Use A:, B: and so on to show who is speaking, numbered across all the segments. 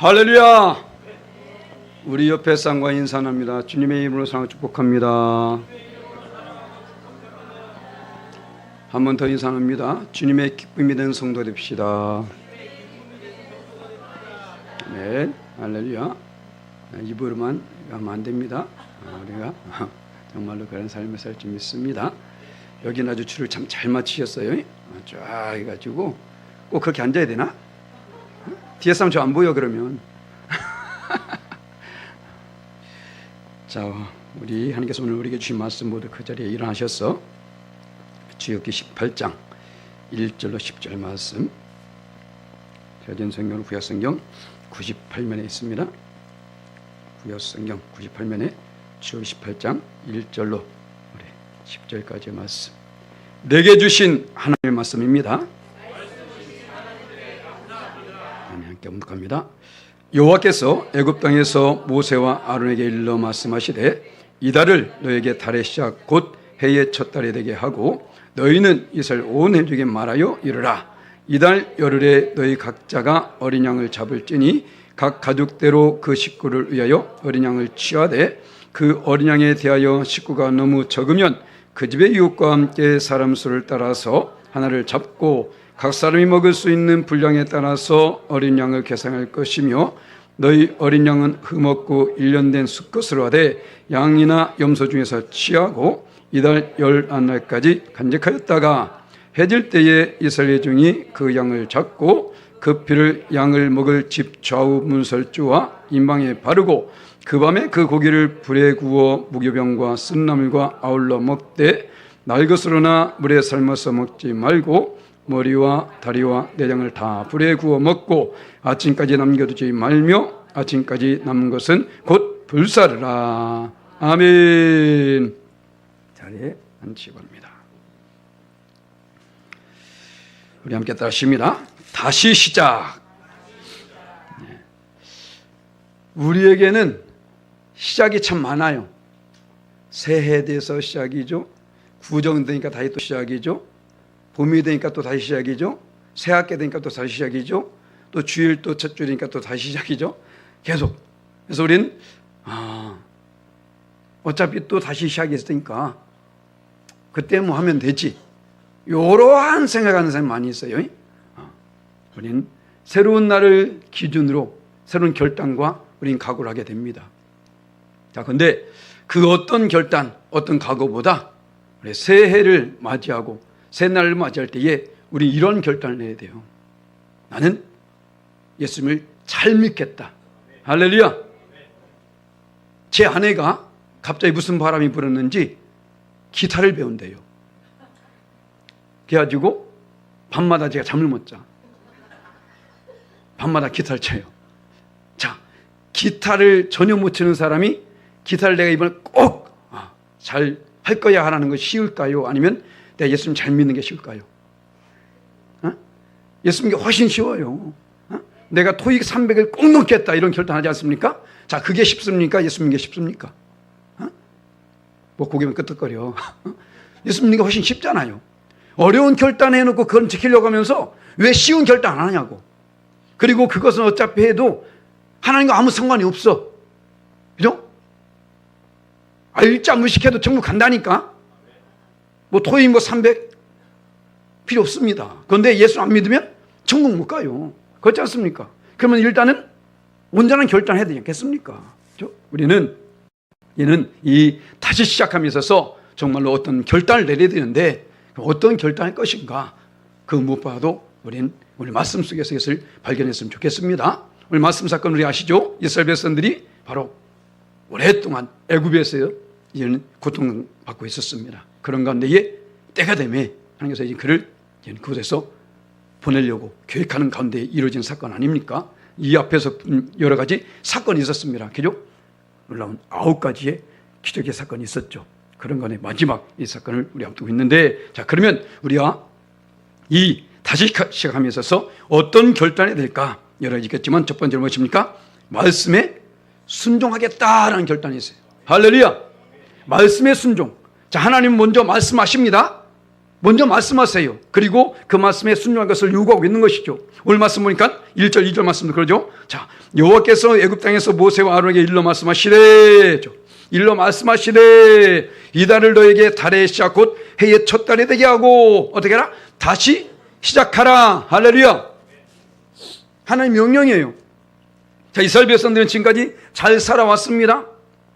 A: 할렐루야. 우리 옆에 쌍과 인사합니다. 주님의 이름으로 사랑을 축복합니다. 한 번 더 인사합니다. 주님의 기쁨이 된 성도 됩시다. 네, 할렐루야. 입으로만 하면 안 됩니다. 우리가 정말로 그런 삶을 살 줄 믿습니다. 여기는 아주 줄을 참 잘 맞추셨어요. 쫙 해가지고 꼭 그렇게 앉아야 되나? 뒤에 사람 저 안 보여 그러면. 자, 우리 하나님께서 오늘 우리에게 주신 말씀 모두 그 자리에 일어나셔서 출애굽기 18장 1절로 10절 말씀, 표준 성경 구약성경 98면에 있습니다. 구약성경 98면에 출애굽기 18장 1절로 우리 10절까지의 말씀, 내게 주신 하나님의 말씀입니다. 함께 묵합니다. 여호와께서 애굽 땅에서 모세와 아론에게 일러 말씀하시되 이달을 너에게 달의 시작 곧 해의 첫 달이 되게 하고 너희는 이스라엘 온 회중에게 말하여 이르라. 이달 열흘에 너희 각자가 어린 양을 잡을지니 각 가족대로 그 식구를 위하여 어린 양을 취하되 그 어린 양에 대하여 식구가 너무 적으면 그 집의 이웃과 함께 사람 수를 따라서 하나를 잡고 각 사람이 먹을 수 있는 분량에 따라서 어린 양을 계산할 것이며 너희 어린 양은 흠없고 1년 된 수컷으로 하되 양이나 염소 중에서 취하고 이달 11날까지 간직하였다가 해질 때에 이스라엘 중이 그 양을 잡고 그 피를 양을 먹을 집 좌우 문설주와 임방에 바르고 그 밤에 그 고기를 불에 구워 무교병과 쓴나물과 아울러 먹되 날 것으로나 물에 삶아서 먹지 말고 머리와 다리와 내장을 다 불에 구워 먹고 아침까지 남겨두지 말며 아침까지 남은 것은 곧 불사르라. 아멘. 자리에 앉으시기 바랍니다. 우리 함께 따라하십니다. 다시 시작. 우리에게는 시작이 참 많아요. 새해에 대해서 시작이죠. 구정되니까 다시 또 시작이죠. 봄이 되니까 또 다시 시작이죠. 새학기 되니까 또 다시 시작이죠. 또 주일 또 첫 주일이니까 또 다시 시작이죠. 계속. 그래서 우리는 어차피 또 다시 시작이 있으니까 그때 뭐 하면 되지. 이러한 생각하는 사람이 많이 있어요. 우리는 새로운 날을 기준으로 새로운 결단과 우리는 각오를 하게 됩니다. 자, 근데 그 어떤 결단, 어떤 각오보다 우리 새해를 맞이하고 새날을 맞이할 때에 우리 이런 결단을 내야 돼요. 나는 예수님을 잘 믿겠다. 할렐루야. 제 아내가 갑자기 무슨 바람이 불었는지 기타를 배운대요. 그래가지고 밤마다 제가 잠을 못 자. 밤마다 기타를 쳐요. 자, 기타를 전혀 못 치는 사람이 기타를 내가 이번에 꼭 잘 할 거야 하라는 것이 쉬울까요? 아니면 내가 예수님 잘 믿는 게 쉬울까요? 예수 믿는 게 훨씬 쉬워요. 내가 토익 300을 꼭 넣겠다 이런 결단하지 않습니까? 자, 그게 쉽습니까? 예수 믿는 게 쉽습니까? 뭐 고개만 끄덕거려. 예수 믿는 게 훨씬 쉽잖아요. 어려운 결단 해놓고 그건 지키려고 하면서 왜 쉬운 결단 안 하냐고. 그리고 그것은 어차피 해도 하나님과 아무 상관이 없어. 그죠? 일자 무식해도 천국 간다니까. 뭐 토익 뭐 300 필요 없습니다. 그런데 예수 안 믿으면 천국 못 가요. 그렇지 않습니까? 그러면 일단은 온전한 결단을 해야 되지 않겠습니까? 그렇죠? 우리는 얘는 이 다시 시작함에 있어서 정말로 어떤 결단을 내려야 되는데 어떤 결단일 것인가? 그 무엇보다도 우리는 오늘 말씀 속에서 이것을 발견했으면 좋겠습니다. 오늘 말씀 사건 우리 아시죠? 이스라엘 백성들이 바로 오랫동안 애굽에서 이제는 고통받고 있었습니다. 그런 가운데에 때가 되매 하나님께서 이제 그를 그곳에서 보내려고 계획하는 가운데 이루어진 사건 아닙니까? 이 앞에서 여러 가지 사건이 있었습니다. 그죠? 놀라운 9가지의 기적의 사건이 있었죠. 그런 건의 마지막 이 사건을 우리 앞두고 있는데, 자, 그러면 우리가 이 다시 시작함에 있어서 어떤 결단이 될까? 여러 가지 있겠지만 첫 번째로 무엇입니까? 말씀에 순종하겠다라는 결단이 있어요. 할렐루야. 말씀에 순종. 자, 하나님 먼저 말씀하십니다. 먼저 말씀하세요. 그리고 그 말씀에 순종할 것을 요구하고 있는 것이죠. 오늘 말씀 보니까 1절 2절 말씀도 그러죠. 자, 여호와께서 애굽 땅에서 모세와 아론에게 일러 말씀하시되, 일러 말씀하시되 이달을 너에게 달의 시작 곧 해의 첫 달이 되게 하고 어떻게 하라? 다시 시작하라. 할렐루야. 하나님 명령이에요. 자, 이스라엘 백성들은 지금까지 잘 살아왔습니다.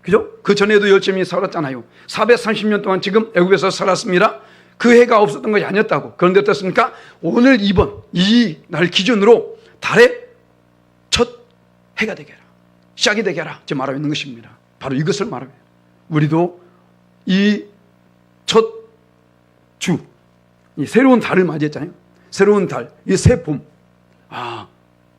A: 그죠? 그 전에도 열심히 살았잖아요. 430년 동안 지금 애굽에서 살았습니다. 그 해가 없었던 것이 아니었다고. 그런데 어떻습니까? 오늘 이번 이 날 기준으로 달의 첫 해가 되게 해라. 시작이 되게 해라. 지금 말하고 있는 것입니다. 바로 이것을 말합니다. 우리도 이 첫 주, 이 새로운 달을 맞이했잖아요. 새로운 달, 이 새 봄. 아,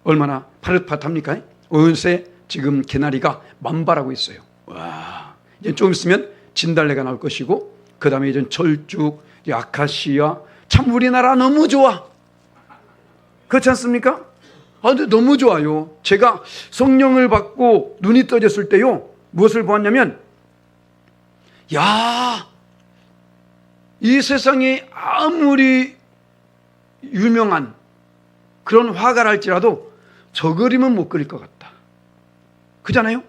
A: 얼마나 파릇파릇합니까? 어느새 지금 개나리가 만발하고 있어요. 와, 이제 좀 있으면 진달래가 나올 것이고, 그 다음에 이제 철쭉, 아카시아. 참 우리나라 너무 좋아. 그렇지 않습니까? 아, 근데 너무 좋아요. 제가 성령을 받고 눈이 떠졌을 때요, 무엇을 보았냐면, 야, 이 세상에 아무리 유명한 그런 화가를 할지라도 저 그림은 못 그릴 것 같다. 그잖아요?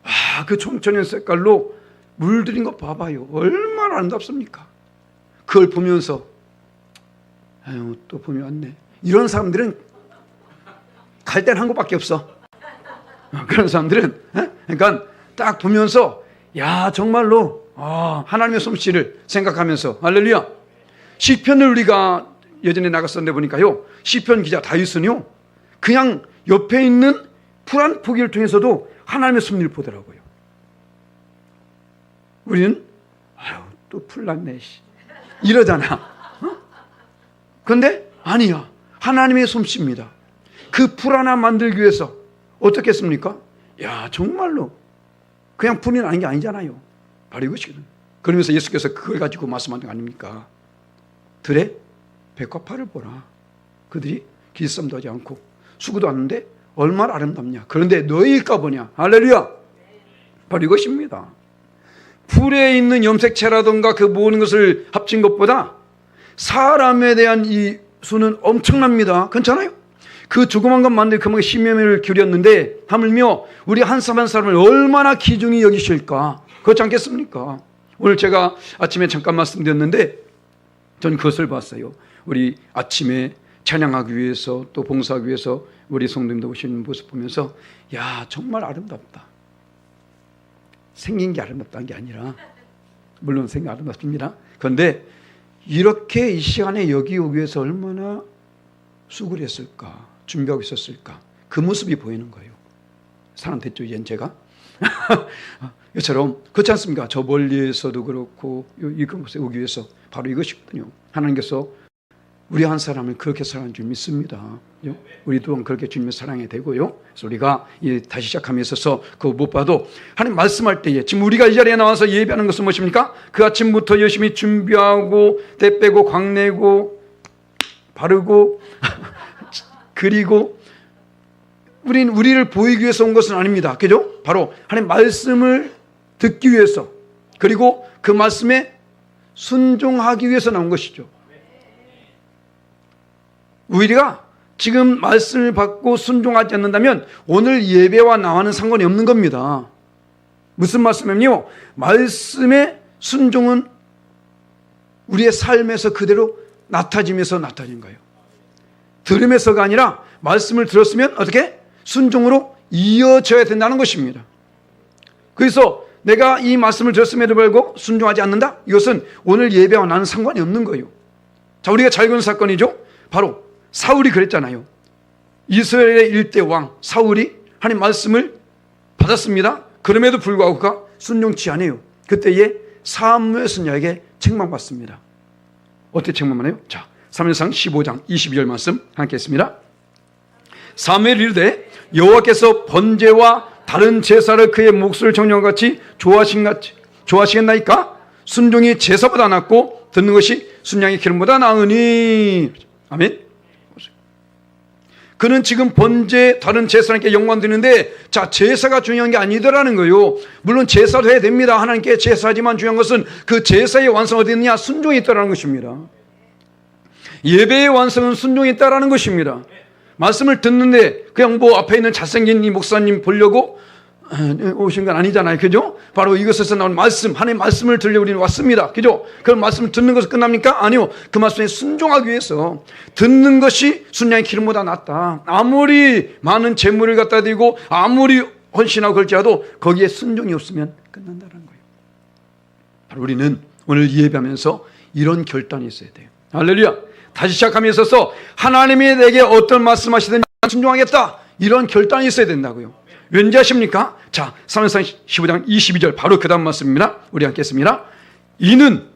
A: 아, 그 청천의 색깔로 물들인 거 봐봐요. 얼마나 아름답습니까? 그걸 보면서 아유, 또 봄이 왔네. 이런 사람들은 갈 데는 한 곳밖에 없어. 그런 사람들은 그러니까 딱 보면서 야, 정말로 하나님의 솜씨를 생각하면서 할렐루야. 시편을 우리가 예전에 나갔었는데 보니까요, 시편 기자 다윗은요, 그냥 옆에 있는 풀 한 포기를 통해서도 하나님의 섭리를 보더라고요. 우리는 아유, 또 풀 났네 이러잖아. 그런데 아니야. 하나님의 솜씨입니다. 그 풀 하나 만들기 위해서 어떻게 했습니까? 야, 정말로 그냥 풀이 나는 게 아니잖아요. 바로 이것이거든. 그러면서 예수께서 그걸 가지고 말씀하는 거 아닙니까? 들에 백화파를 보라. 그들이 기습도 하지 않고 수고도 않는데 얼마나 아름답냐. 그런데 너희일까 보냐. 할렐루야. 바로 이것입니다. 풀에 있는 염색체라든가 그 모든 것을 합친 것보다 사람에 대한 이 수는 엄청납니다. 괜찮아요? 그 조그만 것 만들 그만큼 심혈을 기울였는데 하물며 우리 한 사람 한 사람을 얼마나 귀중히 여기실까. 그렇지 않겠습니까? 오늘 제가 아침에 잠깐 말씀드렸는데 전 그것을 봤어요. 우리 아침에 찬양하기 위해서 또 봉사하기 위해서 우리 성도님들 오시는 모습 보면서 야, 정말 아름답다. 생긴 게 아름답다는 게 아니라, 물론 생긴 아름답습니다. 그런데 이렇게 이 시간에 여기 오기 위해서 얼마나 수고를 했을까, 준비하고 있었을까, 그 모습이 보이는 거예요. 사람 됐죠, 이젠 제가? 이처럼 그렇지 않습니까? 저 멀리에서도 그렇고 이곳에 오기 위해서 바로 이것이거든요. 하나님께서 우리 한 사람을 그렇게 사랑하는 줄 믿습니다. 우리 또한 그렇게 주님을 사랑해야 되고요. 그래서 우리가 다시 시작함에 있어서 그거 못 봐도 하나님 말씀할 때에 지금 우리가 이 자리에 나와서 예배하는 것은 무엇입니까? 그 아침부터 열심히 준비하고 때 빼고 광내고 바르고 그리고 우리를 보이기 위해서 온 것은 아닙니다. 그죠? 바로 하나님 말씀을 듣기 위해서, 그리고 그 말씀에 순종하기 위해서 나온 것이죠. 우리가 지금 말씀을 받고 순종하지 않는다면 오늘 예배와 나와는 상관이 없는 겁니다. 무슨 말씀이면요, 말씀의 순종은 우리의 삶에서 그대로 나타지면서 나타진 거예요. 들으면서가 아니라 말씀을 들었으면 어떻게? 순종으로 이어져야 된다는 것입니다. 그래서 내가 이 말씀을 들었음에도 불구하고 순종하지 않는다? 이것은 오늘 예배와 나는 상관이 없는 거예요. 자, 우리가 잘 보는 사건이죠. 바로 사울이 그랬잖아요. 이스라엘의 일대 왕 사울이 하나님 말씀을 받았습니다. 그럼에도 불구하고 그가 순종치 않아요. 그때에 사무엘 선지자에게 책망받습니다. 어떻게 책망하나요? 자, 사무엘상 15장 22절 말씀 함께 했습니다. 사무엘이 이르되 여호와께서 번제와 다른 제사를 그의 몫을 정령과 같이 좋아하시겠나이까? 순종이 제사보다 낫고 듣는 것이 순양의 기름보다 나으니. 아멘. 그는 지금 번제 다른 제사님께 영광 드리는데, 자, 제사가 중요한 게 아니더라는 거예요. 물론 제사도 해야 됩니다. 하나님께 제사하지만 중요한 것은 그 제사의 완성 어디 있느냐? 순종이 있다는 것입니다. 예배의 완성은 순종에 있다라는 것입니다. 말씀을 듣는데 그냥 뭐 앞에 있는 잘생긴 이 목사님 보려고 오신 건 아니잖아요. 그죠? 바로 이것에서 나온 말씀, 하나님의 말씀을 들으려 우리는 왔습니다. 그죠? 그 말씀을 듣는 것은 끝납니까? 아니요. 그 말씀에 순종하기 위해서 듣는 것이 순양의 기름보다 낫다. 아무리 많은 재물을 갖다 드리고 아무리 헌신하고 걸지라도 거기에 순종이 없으면 끝난다는 거예요. 바로 우리는 오늘 예배하면서 이런 결단이 있어야 돼요. 할렐루야. 다시 시작함에 있어서 하나님이 내게 어떤 말씀하시든지 순종하겠다. 이런 결단이 있어야 된다고요. 왠지 아십니까? 자, 사무엘상 15장 22절 바로 그 다음 말씀입니다. 우리 함께 했습니다. 이는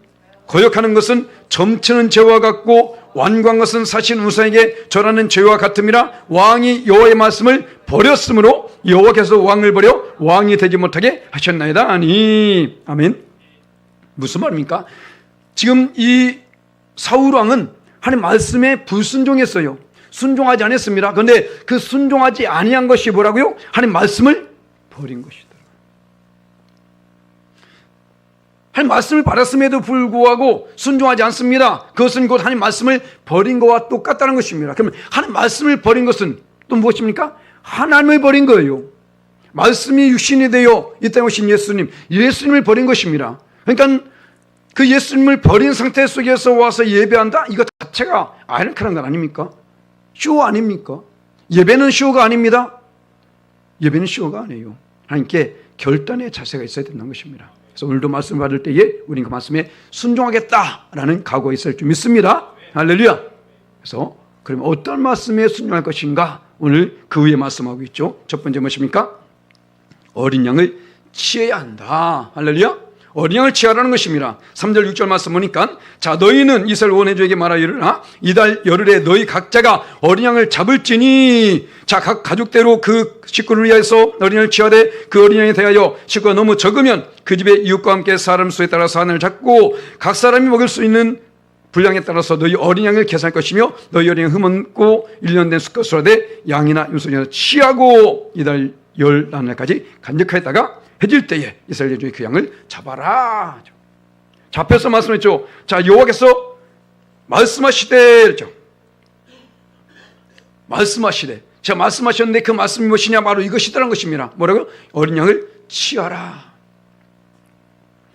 A: 거역하는 것은 점치는 죄와 같고 완고한 것은 사신 우상에게 절하는 죄와 같음이라 왕이 여호와의 말씀을 버렸으므로 여호와께서 왕을 버려 왕이 되지 못하게 하셨나이다. 아니, 아멘. 무슨 말입니까? 지금 이 사울 왕은 하나님 말씀에 불순종했어요. 순종하지 않았습니다. 그런데 그 순종하지 아니한 것이 뭐라고요? 하나님 말씀을 버린 것이더라고요. 하나님 말씀을 받았음에도 불구하고 순종하지 않습니다. 그것은 곧 하나님 말씀을 버린 것과 똑같다는 것입니다. 그러면 하나님 말씀을 버린 것은 또 무엇입니까? 하나님을 버린 거예요. 말씀이 육신이 되어 이 땅에 오신 예수님을 버린 것입니다. 그러니까 그 예수님을 버린 상태 속에서 와서 예배한다? 이것 자체가 아이러니컬한 건 아닙니까? 쇼 아닙니까? 예배는 쇼가 아닙니다. 예배는 쇼가 아니에요. 하나님께 결단의 자세가 있어야 된다는 것입니다. 그래서 오늘도 말씀 받을 때에 우리는 그 말씀에 순종하겠다라는 각오가 있을 줄 믿습니다. 할렐루야. 그래서 그러면 어떤 말씀에 순종할 것인가? 오늘 그 위에 말씀하고 있죠. 첫 번째 무엇입니까? 어린 양을 치어야 한다. 할렐루야. 어린 양을 치하라는 것입니다. 3절 6절 말씀 보니까 자 너희는 이스라엘 원해주에게 말하여 이르라 이달 열흘에 너희 각자가 어린 양을 잡을지니 자 각 가족대로 그 식구를 위해서 어린 양을 치하되 그 어린 양에 대하여 식구가 너무 적으면 그 집의 이웃과 함께 사람 수에 따라서 하나를 잡고 각 사람이 먹을 수 있는 분량에 따라서 너희 어린 양을 계산할 것이며 너희 어린 양 흠없고 1년 된 수컷으로 하되 양이나 염소나 치하고 이달 열 날까지 간직하였다가 해질 때에 이스라엘 중에 그 양을 잡아라. 잡혀서 말씀했죠. 자, 여호와께서 말씀하시되 그랬죠. 말씀하시되. 제가 말씀하셨는데 그 말씀이 무엇이냐? 바로 이것이더라는 것입니다. 뭐라고요? 어린 양을 치하라.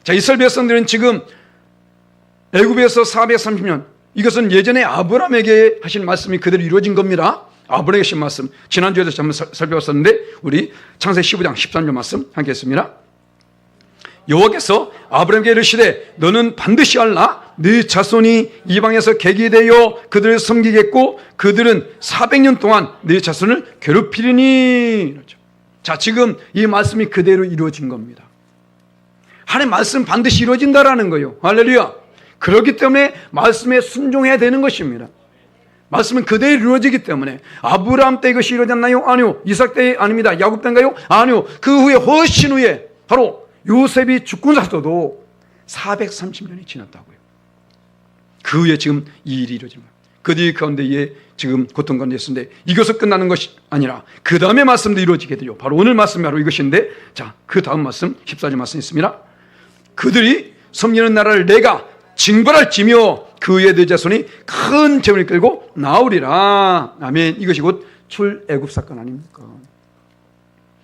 A: 자, 이스라엘 백성들은 지금 애굽에서 430년 이것은 예전에 아브라함에게 하신 말씀이 그대로 이루어진 겁니다. 아브라함에게 하신 말씀 지난주에도 한번 살펴봤었는데 우리 창세기 15장 13절 말씀 함께 했습니다. 여호와께서 아브라함에게 이르시되 너는 반드시 알라 네 자손이 이방에서 객이 되어 그들을 섬기겠고 그들은 400년 동안 네 자손을 괴롭히리니. 자, 지금 이 말씀이 그대로 이루어진 겁니다. 하나님의 말씀 반드시 이루어진다라는 거예요. 할렐루야. 그렇기 때문에 말씀에 순종해야 되는 것입니다. 말씀은 그대로 이루어지기 때문에 아브라함 때 이것이 이루어졌나요? 아니요. 이삭 때 아닙니다. 야곱 때인가요? 아니요. 그 후에 훨씬 후에 바로 요셉이 죽고 나서도 430년이 지났다고요. 그 후에 지금 이 일이 이루어진 거예요. 그들이 가운데에 지금 고통 가운데 있었는데 이것은 끝나는 것이 아니라 그 다음에 말씀도 이루어지게 되죠. 바로 오늘 말씀이 바로 이것인데 자, 그 다음 말씀 14절 말씀 있습니다. 그들이 섬기는 나라를 내가 징벌할지며 그의 네 자손이 큰 재물을 끌고 나오리라. 아멘. 이것이 곧 출애굽 사건 아닙니까?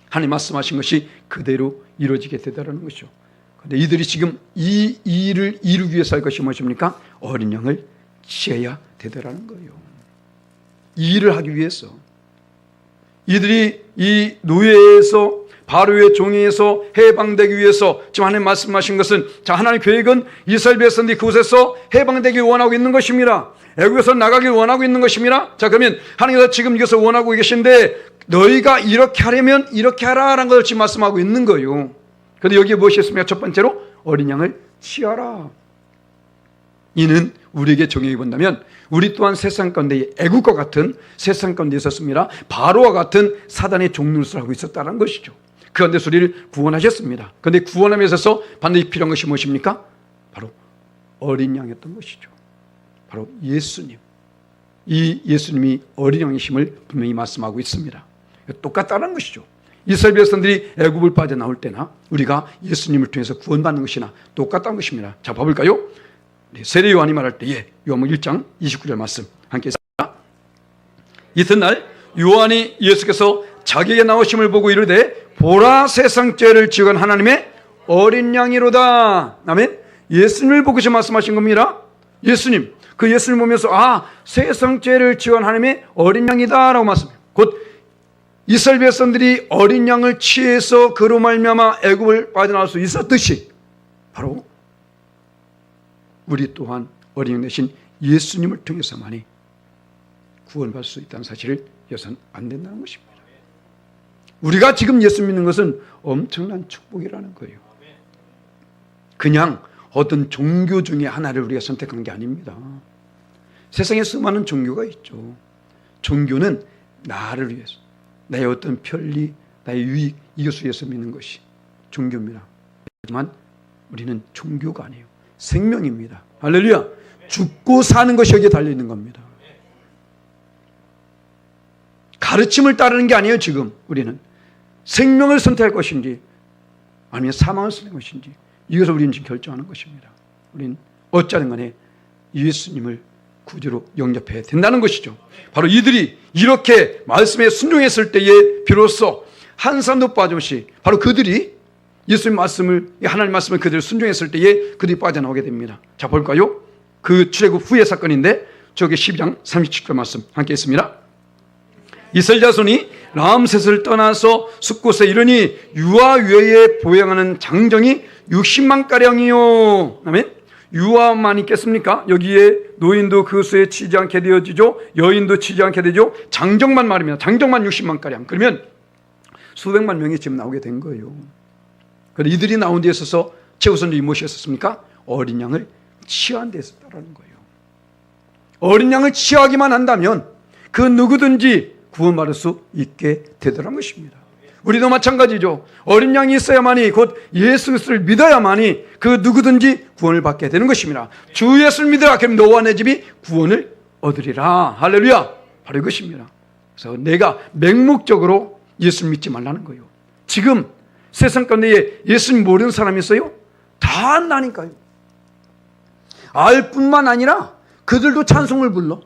A: 하나님 말씀하신 것이 그대로 이루어지게 되다라는 것이죠. 그런데 이들이 지금 이 일을 이루기 위해서 할 것이 무엇입니까? 어린 양을 치어야 되더라는 거예요. 이 일을 하기 위해서 이들이 이 노예에서 바로의 종에서 해방되기 위해서 지금 하나님 말씀하신 것은 자 하나님의 계획은 이스라엘 백성들이 그곳에서 해방되길 원하고 있는 것입니다. 애굽에서 나가길 원하고 있는 것입니다. 자 그러면 하나님께서 지금 이것을 원하고 계신데 너희가 이렇게 하려면 이렇게 하라라는 것을 지금 말씀하고 있는 거예요. 그런데 여기에 무엇이 있습니까? 첫 번째로 어린 양을 치어라. 이는 우리에게 적용해 본다면 우리 또한 세상 가운데 애국과 같은 세상 가운데 있었습니다. 바로와 같은 사단의 종노릇을 하고 있었다는 것이죠. 그런데 우리를 구원하셨습니다. 그런데 구원함에 있어서 반드시 필요한 것이 무엇입니까? 바로 어린 양이었던 것이죠. 바로 예수님. 이 예수님이 어린 양이심을 분명히 말씀하고 있습니다. 똑같다는 것이죠. 이스라엘 백성들이 애굽을 빠져나올 때나 우리가 예수님을 통해서 구원받는 것이나 똑같다는 것입니다. 자, 봐볼까요? 세례 요한이 말할 때에 요한복음 1장 29절 말씀 함께 읽습니다. 이튿날 요한이 예수께서 자기에게 나오심을 보고 이르되 보라 세상 죄를 지은 하나님의 어린 양이로다. 아멘. 예수님을 보고서 말씀하신 겁니다. 예수님, 그 예수님 보면서 세상 죄를 지은 하나님의 어린 양이다 라고 말씀해요. 곧 이스라엘 백성들이 어린 양을 취해서 그로 말미암아 애굽을 빠져나올 수 있었듯이 바로 우리 또한 어린 양 대신 예수님을 통해서만이 구원받을 수 있다는 사실을 여서는 안 된다는 것입니다. 우리가 지금 예수 믿는 것은 엄청난 축복이라는 거예요. 그냥 어떤 종교 중에 하나를 우리가 선택한 게 아닙니다. 세상에 수많은 종교가 있죠. 종교는 나를 위해서, 나의 어떤 편리, 나의 유익, 이것을 위해서 믿는 것이 종교입니다. 하지만 우리는 종교가 아니에요. 생명입니다. 할렐루야. 죽고 사는 것이 여기에 달려있는 겁니다. 가르침을 따르는 게 아니에요. 지금 우리는 생명을 선택할 것인지 아니면 사망을 선택할 것인지 이것을 우리는 지금 결정하는 것입니다. 우리는 어쩌든 간에 예수님을 구주로 영접해야 된다는 것이죠. 바로 이들이 이렇게 말씀에 순종했을 때에 비로소 한 사람도 빠짐없이 바로 그들이 예수님 말씀을, 하나님 말씀을 그들이 순종했을 때에 그들이 빠져나오게 됩니다. 자, 볼까요? 그 출애굽 후의 사건인데 저기 12장 37절 말씀 함께 있습니다. 이스라엘 자손이 람셋을 떠나서 숫곳에 이르니 유아 외에 보행하는 장정이 60만 가량이요. 아멘. 유아만 있겠습니까? 여기에 노인도 그 수에 치지 않게 되어지죠. 여인도 치지 않게 되죠. 장정만 말입니다. 장정만 60만 가량. 그러면 수백만 명이 지금 나오게 된 거예요. 그런데 이들이 나온 데 있어서 최우선적이 무엇이었습니까? 어린 양을 취한 데 있었다는 거예요. 어린 양을 취하기만 한다면 그 누구든지 구원받을 수 있게 되더란 것입니다. 우리도 마찬가지죠. 어린 양이 있어야만이 곧 예수 그리스도를 믿어야만이 그 누구든지 구원을 받게 되는 것입니다. 주 예수를 믿으라. 그럼 너와 내 집이 구원을 얻으리라. 할렐루야. 바로 이것입니다. 그래서 내가 맹목적으로 예수를 믿지 말라는 거예요. 지금 세상 가운데 예수를 모르는 사람이 있어요? 다 안다니까요. 알 뿐만 아니라 그들도 찬송을 불러.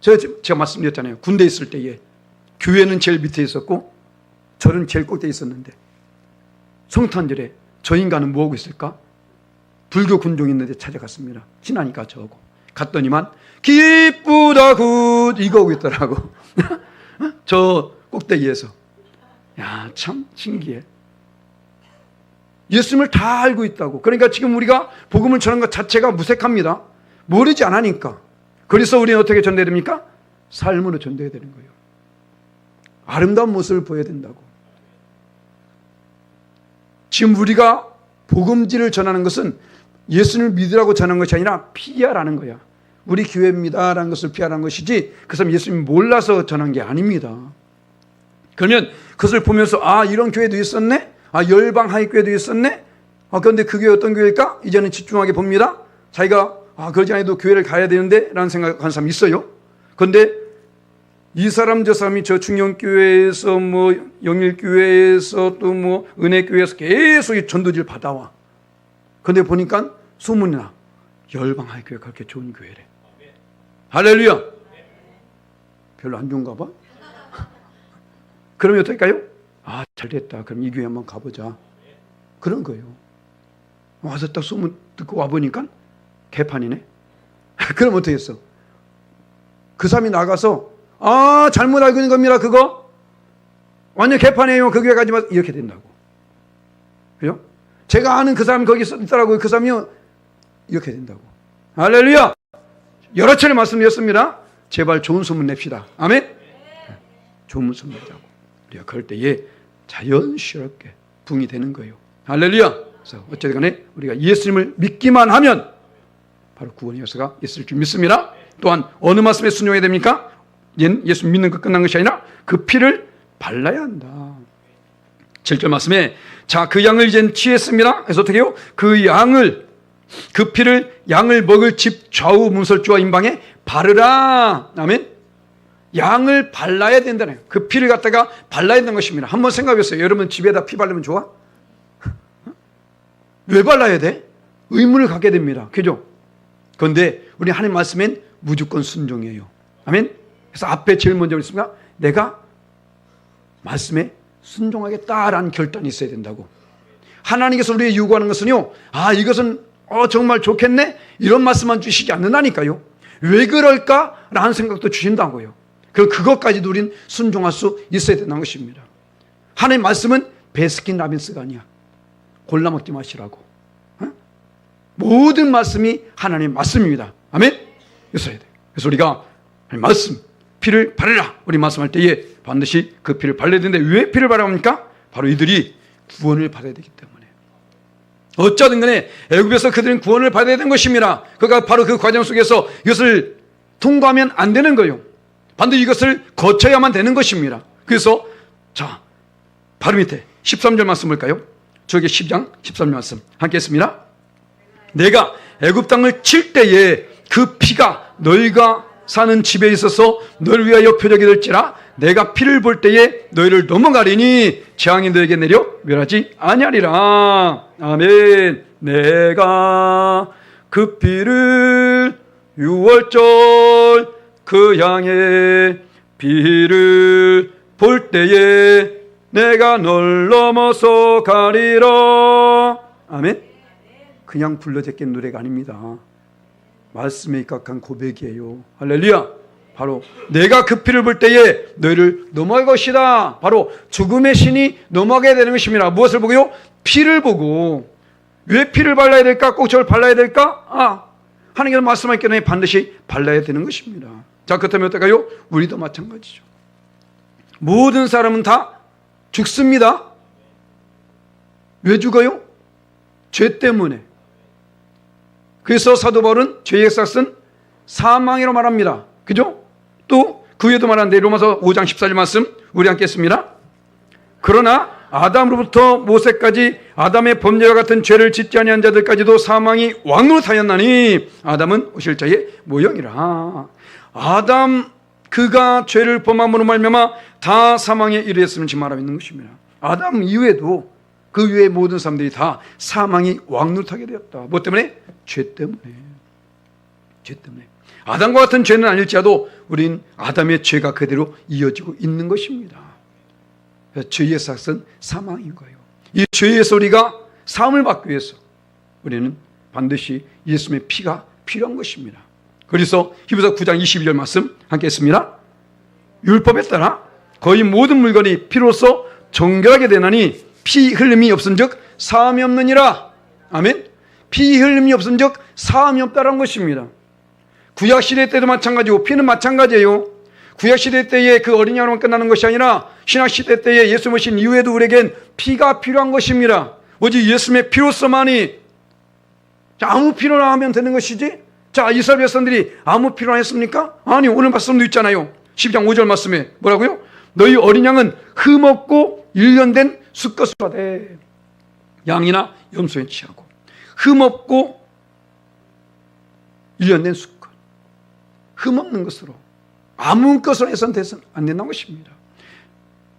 A: 제가 말씀드렸잖아요. 군대에 있을 때에 교회는 제일 밑에 있었고 저는 제일 꼭대기에 있었는데 성탄절에 저 인간은 뭐하고 있을까? 불교 군종이 있는데 찾아갔습니다. 친하니까 저하고 갔더니만 기쁘다 굿 이거 하고 있더라고. 저 꼭대기에서. 야, 참 신기해. 예수님을 다 알고 있다고. 그러니까 지금 우리가 복음을 전하는 것 자체가 무색합니다. 모르지 않으니까. 그래서 우리는 어떻게 전해야 됩니까? 삶으로 전해야 되는 거예요. 아름다운 모습을 보여야 된다고. 지금 우리가 복음지를 전하는 것은 예수님을 믿으라고 전하는 것이 아니라 피하라는 거야. 우리 교회입니다라는 것을 피하라는 것이지 그 사람 예수님 몰라서 전한 게 아닙니다. 그러면 그것을 보면서 이런 교회도 있었네? 열방 하이교회도 있었네? 그런데 그게 어떤 교회일까? 이제는 집중하게 봅니다. 자기가 그러지 않아도 교회를 가야 되는데 라는 생각하는 사람이 있어요. 그런데 이 사람 저 사람이 저 충영교회에서 영일교회에서 또 은혜교회에서 계속 전도지를 받아와. 그런데 보니까 소문이나 열방 하이교회가 그렇게 좋은 교회래. 할렐루야. 별로 안 좋은가 봐. 그러면 어떨까요? 잘됐다. 그럼 이 교회 한번 가보자. 그런 거예요. 와서 딱 소문 듣고 와보니까 개판이네. 그럼 어떻게 했어? 그 사람이 나가서 잘못 알고 있는 겁니다. 그거 완전 개판이에요. 그 교회 가지 마. 이렇게 된다고. 그죠? 제가 아는 그 사람이 거기 있더라고요. 그 사람이 이렇게 된다고. 할렐루야. 여러 차례 말씀드렸습니다. 제발 좋은 소문 냅시다. 아멘. 좋은 소문 내자고. 우리가 그럴 때에 자연스럽게 붕이 되는 거예요. 할렐루야. 그래서 어쨌든 간에 우리가 예수님을 믿기만 하면 바로 구원의 역사가 있을 줄 믿습니다. 또한 어느 말씀에 순종해야 됩니까? 예수 믿는 것 끝난 것이 아니라 그 피를 발라야 한다. 7절 말씀에 그 양을 이젠 취했습니다. 그래서 어떻게 해요? 그 피를 양을 먹을 집 좌우 문설주와 임방에 바르라. 아멘. 양을 발라야 된다는 그 피를 갖다가 발라야 된다는 것입니다. 한번 생각해 보세요. 여러분 집에다 피 바르면 좋아? 왜 발라야 돼? 의문을 갖게 됩니다. 그죠? 그런데 우리 하나님 말씀엔 무조건 순종이에요. 아멘? 그래서 앞에 제일 먼저 그랬습니다. 내가 말씀에 순종하겠다라는 결단이 있어야 된다고. 하나님께서 우리에게 요구하는 것은요, 이것은 정말 좋겠네? 이런 말씀만 주시지 않는다니까요. 왜 그럴까라는 생각도 주신다고요. 그것까지도 우린 순종할 수 있어야 된다는 것입니다. 하나님 말씀은 베스킨 라빈스가 아니야. 골라 먹지 마시라고. 모든 말씀이 하나님 말씀입니다. 아멘? 있어야 돼. 그래서 우리가 말씀, 피를 바르라. 우리 말씀할 때에 반드시 그 피를 발라야 되는데 왜 피를 바랍니까? 바로 이들이 구원을 받아야 되기 때문에. 어쩌든 간에 애굽에서 그들은 구원을 받아야 되는 것입니다. 그러니까 바로 그 과정 속에서 이것을 통과하면 안 되는 거예요. 반드시 이것을 거쳐야만 되는 것입니다. 그래서 자, 바로 밑에 13절 말씀 볼까요? 저기 10장 13절 말씀 함께 했습니다. 내가 애굽 땅을 칠 때에 그 피가 너희가 사는 집에 있어서 너를 위하여 표적이 될지라 내가 피를 볼 때에 너희를 넘어가리니 재앙이 너에게 내려 멸하지 아니하리라. 아멘. 내가 그 피를 6월절 그 양의 피를 볼 때에 내가 널 넘어서 가리라. 아멘. 그냥 불러제낀 노래가 아닙니다. 말씀에 입각한 고백이에요. 할렐루야. 바로 내가 그 피를 볼 때에 너희를 넘어갈 것이다. 바로 죽음의 신이 넘어가게 되는 것입니다. 무엇을 보고요? 피를 보고. 왜 피를 발라야 될까? 꼭 저를 발라야 될까? 하나님께서 말씀하기 때문에 반드시 발라야 되는 것입니다. 자, 그렇다면 어떨까요? 우리도 마찬가지죠. 모든 사람은 다 죽습니다. 왜 죽어요? 죄 때문에. 그래서 사도 바울은 죄의 삭은 사망이라고 말합니다. 그죠? 또 그 외에도 말하는데 로마서 5장 14절 말씀 우리 함께 했습니다. 그러나 아담으로부터 모세까지 아담의 범죄와 같은 죄를 짓지 아니한 자들까지도 사망이 왕노릇하였나니 아담은 오실 자의 모형이라. 아담 그가 죄를 범함으로 말미암아 다 사망에 이르렀음을 지금 말하고 있는 것입니다. 아담 이후에도 그 외의 모든 사람들이 다 사망이 왕노릇하게 되었다. 뭐 때문에? 죄 때문에. 죄 때문에. 아담과 같은 죄는 아닐지라도 우린 아담의 죄가 그대로 이어지고 있는 것입니다. 죄의 삭은 사망인 거예요. 이 죄에서 우리가 사함을 받기 위해서 우리는 반드시 예수님의 피가 필요한 것입니다. 그래서 히브리서 9장 22절 말씀 함께 했습니다. 율법에 따라 거의 모든 물건이 피로써 정결하게 되나니 피 흘림이 없은즉 사함이 없느니라. 아멘. 피 흘림이 없은즉 사함이 없다는 것입니다. 구약시대 때도 마찬가지고 피는 마찬가지예요. 구약시대 때의 그 어린 양으로만 끝나는 것이 아니라 신약시대 때의 예수 모신 이후에도 우리에겐 피가 필요한 것입니다. 오직 예수님의 피로서만이. 아무 피로나 하면 되는 것이지. 자, 이스라엘 백성들이 아무 피로나 했습니까? 아니, 오늘 말씀도 있잖아요. 12장 5절 말씀에 뭐라고요? 너희 어린 양은 흠없고 일련된 수컷으로 하되 양이나 염소에 취하고. 흠없고 일련된 수컷. 흠없는 것으로 아무 것으로 해서는 안 된다는 것입니다.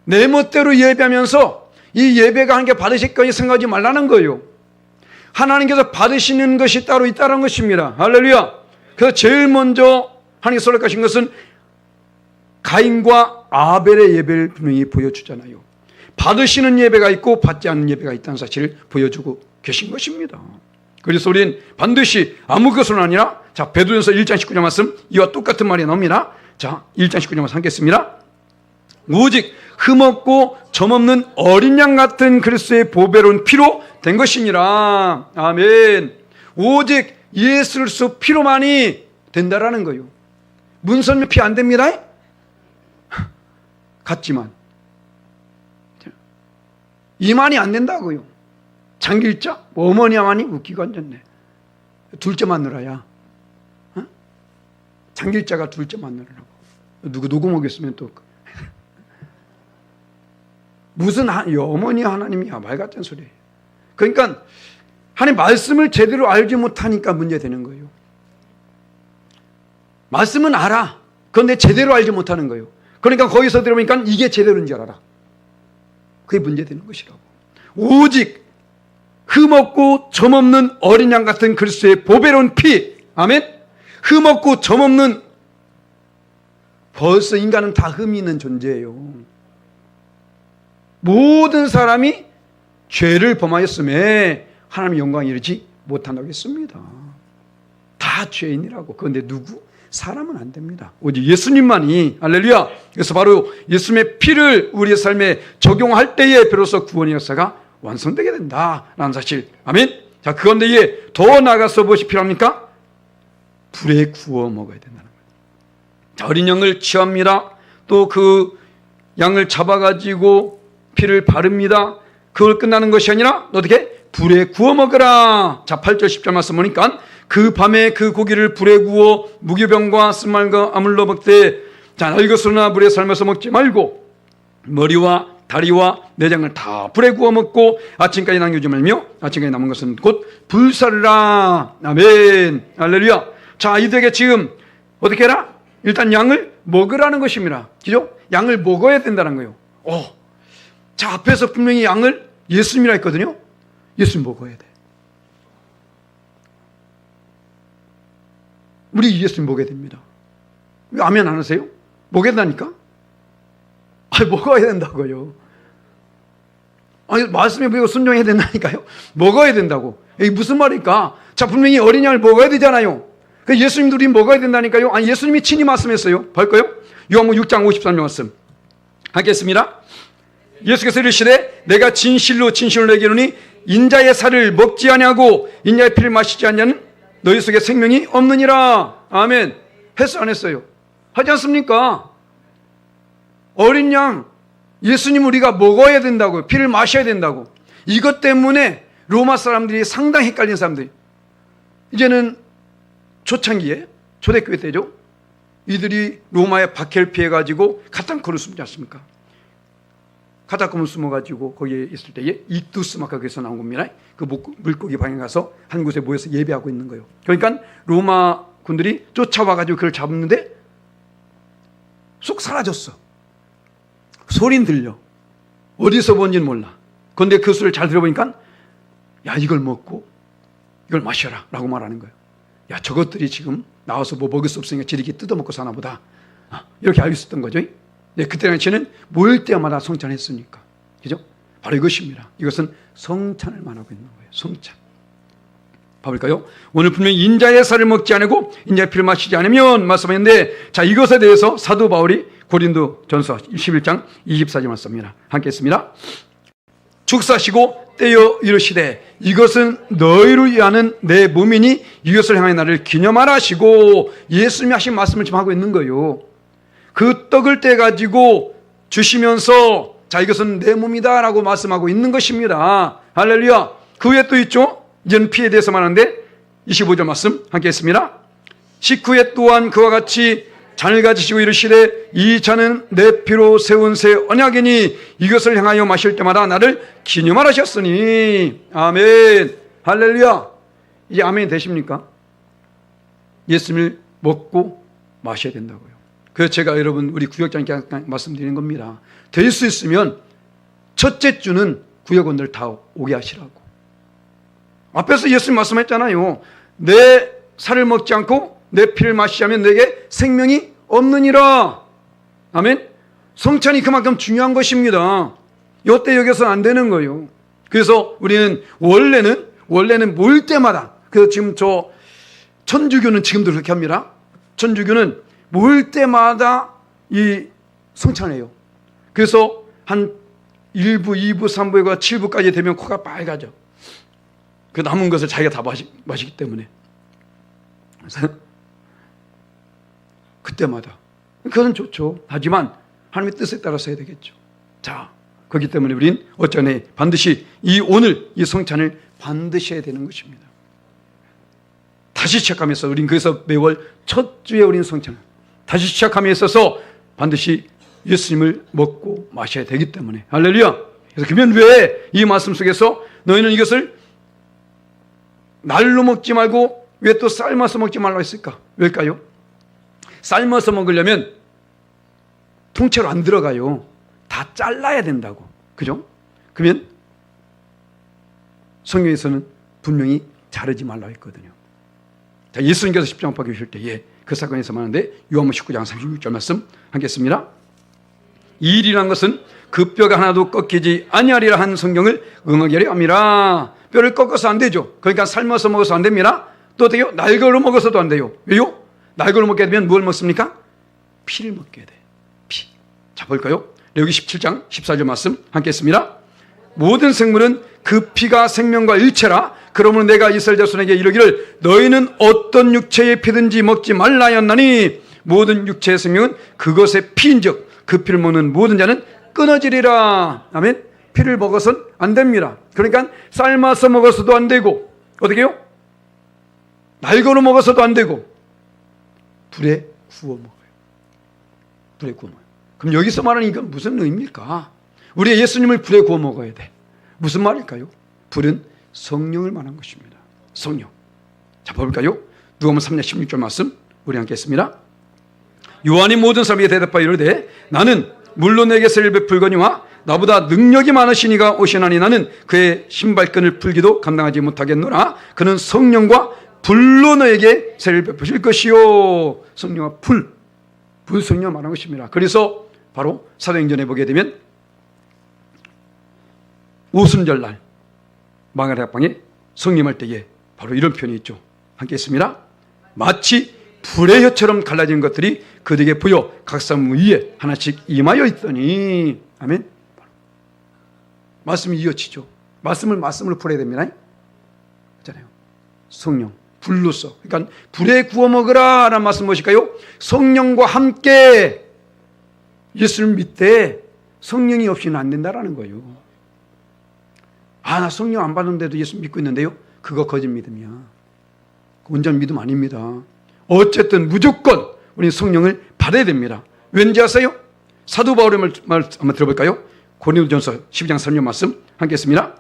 A: 내 멋대로 예배하면서 이 예배가 하나님께 받으실 거니 생각하지 말라는 거예요. 하나님께서 받으시는 것이 따로 있다는 것입니다. 할렐루야. 그래서 제일 먼저 하나님께서 선택하신 것은 가인과 아벨의 예배를 분명히 보여주잖아요. 받으시는 예배가 있고 받지 않는 예배가 있다는 사실을 보여주고 계신 것입니다. 그래서 우리는 반드시 아무 것은 아니라, 자, 베드로전서 1장 19절 말씀 이와 똑같은 말이 나옵니다. 자, 1장 19절 말씀 함께했습니다. 오직 흠없고 점없는 어린 양 같은 그리스도의 보배로운 피로 된 것이니라. 아멘. 오직 예수 그리스도 피로만이 된다라는 거예요. 문선미 피 안 됩니다. 같지만 이만이 안 된다고요. 장길자 어머니야만이 웃기고 앉았네. 둘째 마누라야. 장길자가 둘째 마누라라고. 누구 녹음하겠으면 또 무슨 어머니 하나님이야. 말 같은 소리예요. 그러니까 하나님 말씀을 제대로 알지 못하니까 문제되는 거예요. 말씀은 알아. 그런데 제대로 알지 못하는 거예요. 그러니까 거기서 들어보니까 이게 제대로인 줄 알아. 그게 문제되는 것이라고. 오직 흠없고 점없는 어린 양 같은 그리스도의 보배로운 피. 아멘. 흠없고 점없는, 벌써 인간은 다 흠이 있는 존재예요. 모든 사람이 죄를 범하였음에 하나님의 영광에 이르지 못한다고 했습니다. 다 죄인이라고. 그런데 누구? 사람은 안 됩니다. 오직 예수님만이. 할렐루야. 그래서 바로 예수님의 피를 우리의 삶에 적용할 때에 비로소 구원의 역사가 완성되게 된다라는 사실. 아멘. 자, 그런데 더 나아가서 무엇이 필요합니까? 불에 구워 먹어야 된다는 거예요. 자, 어린 양을 취합니다. 또 그 양을 잡아가지고 피를 바릅니다. 그걸 끝나는 것이 아니라 어떻게? 불에 구워 먹으라. 자, 8절 10절 말씀 보니까 그 밤에 그 고기를 불에 구워 무교병과 쓴말과 아물러 먹되, 자, 날것으로나 불에 삶아서 먹지 말고 머리와 다리와 내장을 다 불에 구워 먹고 아침까지 남기지 말며 아침까지 남은 것은 곧 불사르라. 아멘. 할렐루야. 자, 이들에게 지금 어떻게 해라? 일단 양을 먹으라는 것입니다. 그죠? 양을 먹어야 된다는 거예요. 자, 앞에서 분명히 양을 예수님이라 했거든요. 예수님 먹어야 돼. 우리 예수님 먹어야 됩니다. 왜 아멘 안 하세요? 먹어야 된다니까? 먹어야 된다고요. 말씀에 보고 순종해야 된다니까요. 먹어야 된다고. 이게 무슨 말일까? 자, 분명히 어린 양을 먹어야 되잖아요. 예수님도 우리 먹어야 된다니까요. 예수님이 친히 말씀했어요. 볼까요? 요한복음 6장 53절 말씀. 하겠습니다. 예수께서 이르시되 내가 진실로 진실로 내게 이르노니 인자의 살을 먹지 아니하고 인자의 피를 마시지 아니하는 너희 속에 생명이 없느니라. 아멘. 했어 안 했어요? 하지 않습니까? 어린 양 예수님 우리가 먹어야 된다고요. 피를 마셔야 된다고. 이것 때문에 로마 사람들이 상당히 헷갈린 사람들이, 이제는 초창기에 초대교회 때죠. 이들이 로마에 박해를 피해가지고 카탄코를 숨지 않습니까? 카타콤을 숨어가지고 거기에 있을 때에 이투스마카 거기서 나온 겁니다. 그 물고기 방에 가서 한 곳에 모여서 예배하고 있는 거예요. 그러니까 로마 군들이 쫓아와가지고 그를 잡는데 쏙 사라졌어. 소린 들려. 어디서 본지는 몰라. 그런데 그 소리를 잘 들어보니까 야, 이걸 먹고 이걸 마셔라 라고 말하는 거예요. 야, 저것들이 지금 나와서 뭐 먹을 수 없으니까 지리기 뜯어먹고 사나 보다. 이렇게 알고 있었던 거죠. 네, 그때 당시에는 모일 때마다 성찬했으니까. 그죠? 바로 이것입니다. 이것은 성찬을 말하고 있는 거예요. 성찬. 봐볼까요? 오늘 분명히 인자의 살을 먹지 않고 인자의 피를 마시지 않으면 말씀했는데, 자, 이것에 대해서 사도 바울이 고린도 전서 11장 24절 말씀입니다. 함께 했습니다. 죽사시고 떼어 이르시되 이것은 너희를 위하는 내 몸이니 이것을 향하여 나를 기념하라 하시고, 예수님이 하신 말씀을 지금 하고 있는 거예요. 그 떡을 떼가지고 주시면서 자, 이것은 내 몸이다 라고 말씀하고 있는 것입니다. 할렐루야. 그 후에 또 있죠. 이제는 피에 대해서 말하는데 25절 말씀 함께 했습니다. 식후에 또한 그와 같이 잔을 가지시고 이르시되 이 잔은 내 피로 세운 새 언약이니 이것을 향하여 마실 때마다 나를 기념하라 하셨으니. 아멘. 할렐루야. 이제 아멘 되십니까? 예수님을 먹고 마셔야 된다고요. 그래서 제가 여러분 우리 구역장님께 말씀드리는 겁니다. 될 수 있으면 첫째 주는 구역원들 다 오게 하시라고. 앞에서 예수님 말씀했잖아요. 내 살을 먹지 않고 내 피를 마시지 않으면 내게 생명이 없느니라. 아멘. 성찬이 그만큼 중요한 것입니다. 이때 여기서는 안 되는 거예요. 그래서 우리는 원래는 모일 때마다, 그래서 지금 천주교는 지금도 그렇게 합니다. 천주교는 모일 때마다 이 성찬을 해요. 그래서 한 1부, 2부, 3부가 7부까지 되면 코가 빨가져. 그 남은 것을 자기가 다 마시기 때문에. 그래서 그때마다. 그것은 좋죠. 하지만 하나님의 뜻에 따라서 해야 되겠죠. 자, 그렇기 때문에 우린 어쩌네 반드시 오늘 이 성찬을 반드시 해야 되는 것입니다. 다시 시작하면서 우린 그래서 매월 첫 주에 우린 성찬을 다시 시작함에 있어서 반드시 예수님을 먹고 마셔야 되기 때문에. 할렐루야. 그래서 그러면 왜 이 말씀 속에서 너희는 이것을 날로 먹지 말고 왜 또 삶아서 먹지 말라고 했을까? 왜일까요? 삶아서 먹으려면 통째로 안 들어가요. 다 잘라야 된다고. 그죠? 그러면 성경에서는 분명히 자르지 말라 했거든요. 자, 예수님께서 십자가 박히실 때에 그 사건에서 말하는데 요한복음 19장 36절 말씀 하겠습니다. 이 일이란 것은 그 뼈가 하나도 꺾이지 아니하리라 한 성경을 응하게 하려 함이라. 뼈를 꺾어서 안 되죠. 그러니까 삶아서 먹어서 안 됩니다. 또 어때요? 날거로 먹어서도 안 돼요. 왜요? 날거로 먹게 되면 뭘 먹습니까? 피를 먹게 돼. 피. 자, 볼까요? 레위기 17장 14절 말씀 함께 했습니다. 모든 생물은 그 피가 생명과 일체라. 그러므로 내가 이스라엘 자손에게 이르기를 너희는 어떤 육체의 피든지 먹지 말라 하였나니 모든 육체의 생명은 그것의 피인즉 그 피를 먹는 모든 자는 끊어지리라. 아멘. 피를 먹어서는 안 됩니다. 그러니까 삶아서 먹어서도 안 되고 어떻게 해요? 날거로 먹어서도 안 되고 불에 구워 먹어요. 불에 구워 먹어요. 그럼 여기서 말하는 이건 무슨 의미입니까? 우리 예수님을 불에 구워 먹어야 돼. 무슨 말일까요? 불은 성령을 말한 것입니다. 성령. 자, 볼까요? 누가복음 3장 16절 말씀 우리 함께 했습니다. 요한이 모든 사람에게 대답하여 이르되 나는 물로 내게서 일을 베풀거니와 나보다 능력이 많으시니가 오시나니 나는 그의 신발끈을 풀기도 감당하지 못하겠노라. 그는 성령과 불로 너에게 세를 베푸실 것이요. 성령과 불 성령 말한 것입니다. 그래서 바로 사도행전에 보게 되면 오순절날 마가다락방에 성림할 때에 바로 이런 표현이 있죠. 함께 했습니다. 마치 불의 혀처럼 갈라진 것들이 그들에게 보여 각 사람 위에 하나씩 임하여 있더니 아멘. 말씀이 이어지죠. 말씀을 풀어야 됩니다. 그렇잖아요. 성령 불로서. 그러니까 불에 구워 먹으라 라는 말씀 무엇일까요? 성령과 함께 예수를 믿되 성령이 없이는 안 된다라는 거예요. 아, 나 성령 안 받는데도 예수 믿고 있는데요. 그거 거짓 믿음이야. 온전 믿음 아닙니다. 어쨌든 무조건 우리 성령을 받아야 됩니다. 왠지 아세요? 사도 바울의 말 한번 들어볼까요? 고린도전서 12장 3절 말씀 함께 했습니다.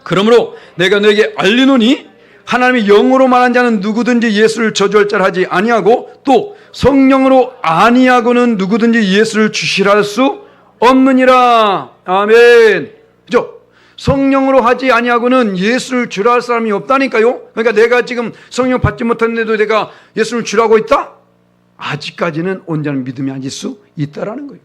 A: 그러므로 내가 너에게 알리노니 하나님의 영으로 말한 자는 누구든지 예수를 저주할 자를 하지 아니하고 또 성령으로 아니하고는 누구든지 예수를 주시라 할 수 없느니라. 아멘. 그죠? 성령으로 하지 아니하고는 예수를 주라 할 사람이 없다니까요. 그러니까 내가 지금 성령 받지 못했는데도 내가 예수를 주라고 있다? 아직까지는 온전한 믿음이 아닐 수 있다라는 거예요.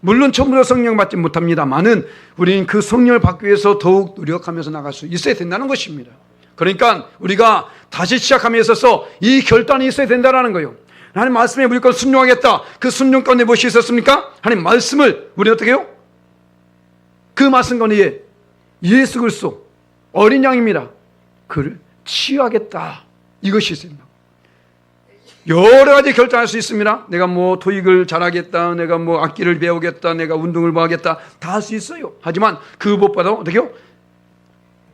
A: 물론 처음부터 성령 받지 못합니다만은 우리는 그 성령을 받기 위해서 더욱 노력하면서 나갈 수 있어야 된다는 것입니다. 그러니까 우리가 다시 시작함에 있어서 이 결단이 있어야 된다는 거예요. 하나님 말씀에 무조건 순종하겠다. 그 순종 가운데 무엇이 있었습니까? 하나님 말씀을 우리 어떻게 해요? 그 말씀 가운데 예수 그리스도 어린 양입니다. 그를 치유하겠다. 이것이 있습니다. 여러 가지 결정할 수 있습니다. 내가 뭐 토익을 잘하겠다. 내가 뭐 악기를 배우겠다. 내가 운동을 뭐 하겠다. 다 할 수 있어요. 하지만 그 무엇보다 어떻게 해요?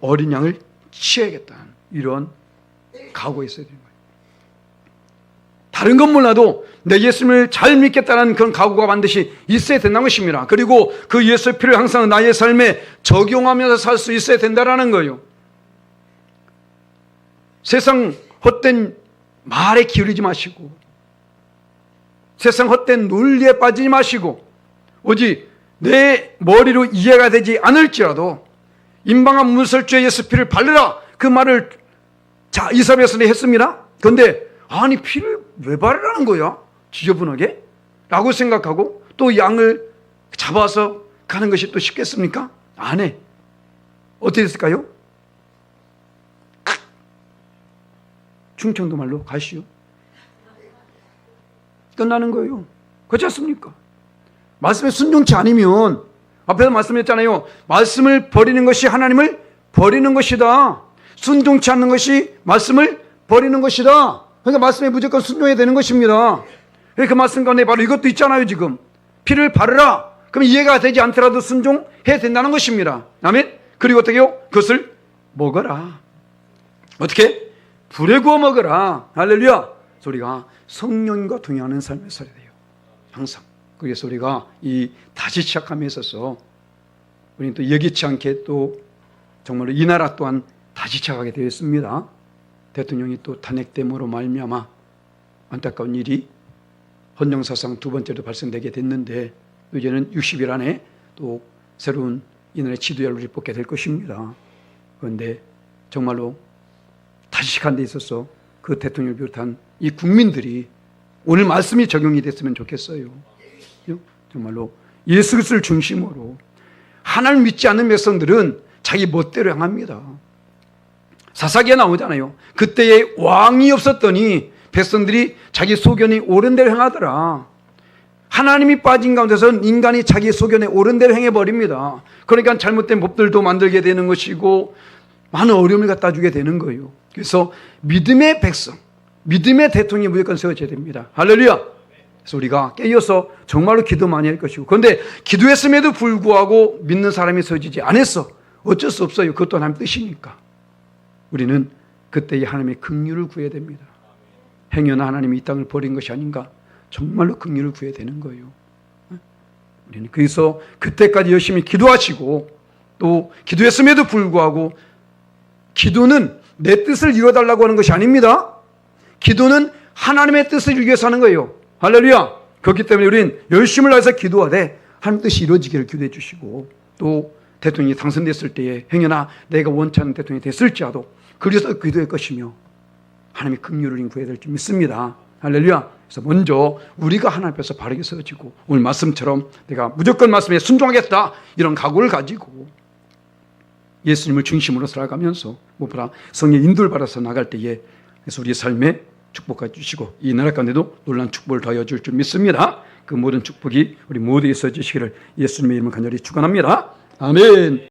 A: 어린 양을 치유하겠다는 이런 각오가 있어야 되는 거예요. 다른 건 몰라도 내 예수님을 잘 믿겠다는 그런 각오가 반드시 있어야 된다는 것입니다. 그리고 그 예수의 피를 항상 나의 삶에 적용하면서 살 수 있어야 된다는 거예요. 세상 헛된 말에 기울이지 마시고 세상 헛된 논리에 빠지지 마시고 오직 내 머리로 이해가 되지 않을지라도 임방한 문설주의 예수 피를 바르라 그 말을 자 이사벨에서는 했습니다. 그런데 아니 피를 왜 바르라는 거야? 지저분하게? 라고 생각하고 또 양을 잡아서 가는 것이 또 쉽겠습니까? 안 해. 어떻게 됐을까요? 충청도 말로 가시오. 끝나는 거예요. 그렇지 않습니까? 말씀에 순종치 않으면 앞에서 말씀했잖아요. 말씀을 버리는 것이 하나님을 버리는 것이다. 순종치 않는 것이 말씀을 버리는 것이다. 그러니까 말씀에 무조건 순종해야 되는 것입니다. 그 말씀 가운데 바로 이것도 있잖아요. 지금 피를 바르라. 그럼 이해가 되지 않더라도 순종해야 된다는 것입니다. 아멘. 그리고 어떻게 해요? 그것을 먹어라. 어떻게? 불에 구워 먹어라. 할렐루야. 우리가 성령과 동행하는 삶을 살아야 돼요. 항상. 그래서 우리가 이 다시 시작함에 있어서 우리는 또 여기치 않게 또 정말로 이 나라 또한 다시 시작하게 되었습니다. 대통령이 또 탄핵됨으로 말미암아 안타까운 일이 헌정사상 두 번째로 발생되게 됐는데 이제는 60일 안에 또 새로운 이 나라의 지도자를 뽑게 될 것입니다. 그런데 정말로 다시한 데 있어서 그 대통령을 비롯한 이 국민들이 오늘 말씀이 적용이 됐으면 좋겠어요. 정말로 예수 그리스도를 중심으로 하나님 믿지 않는 백성들은 자기 멋대로 행합니다. 사사기에 나오잖아요. 그때에 왕이 없었더니 백성들이 자기 소견이 옳은 대로 행하더라. 하나님이 빠진 가운데서는 인간이 자기 소견에 옳은 대로 행해버립니다. 그러니까 잘못된 법들도 만들게 되는 것이고 많은 어려움을 갖다 주게 되는 거예요. 그래서 믿음의 백성, 믿음의 대통령이 무조건 세워져야 됩니다. 할렐루야. 그래서 우리가 깨어서 정말로 기도 많이 할 것이고, 그런데 기도했음에도 불구하고 믿는 사람이 서지지 않았어. 어쩔 수 없어요. 그것도 하나님 뜻이니까. 우리는 그때의 하나님의 긍휼을 구해야 됩니다. 행여나 하나님이 이 땅을 버린 것이 아닌가, 정말로 긍휼을 구해야 되는 거예요. 우리는 그래서 그때까지 열심히 기도하시고, 또 기도했음에도 불구하고 기도는 내 뜻을 이루어달라고 하는 것이 아닙니다. 기도는 하나님의 뜻을 이루기 위해서 하는 거예요. 할렐루야. 그렇기 때문에 우리는 열심을 다해서 기도하되 하나님 뜻이 이루어지기를 기도해 주시고, 또 대통령이 당선됐을 때에 행여나 내가 원치 않는 대통령이 됐을지라도 그래서 기도할 것이며 하나님의 긍휼을 구해야 될 줄 믿습니다. 할렐루야. 그래서 먼저 우리가 하나님 앞에서 바르게 서지고, 오늘 말씀처럼 내가 무조건 말씀에 순종하겠다 이런 각오를 가지고 예수님을 중심으로 살아가면서 무엇보다 성령의 인도를 받아서 나갈 때에 그래서 우리의 삶에 축복해 주시고 이 나라 가운데도 놀라운 축복을 더하여 줄 줄 믿습니다. 그 모든 축복이 우리 모두에 있어지시기를 예수님의 이름을 간절히 축원합니다. 아멘.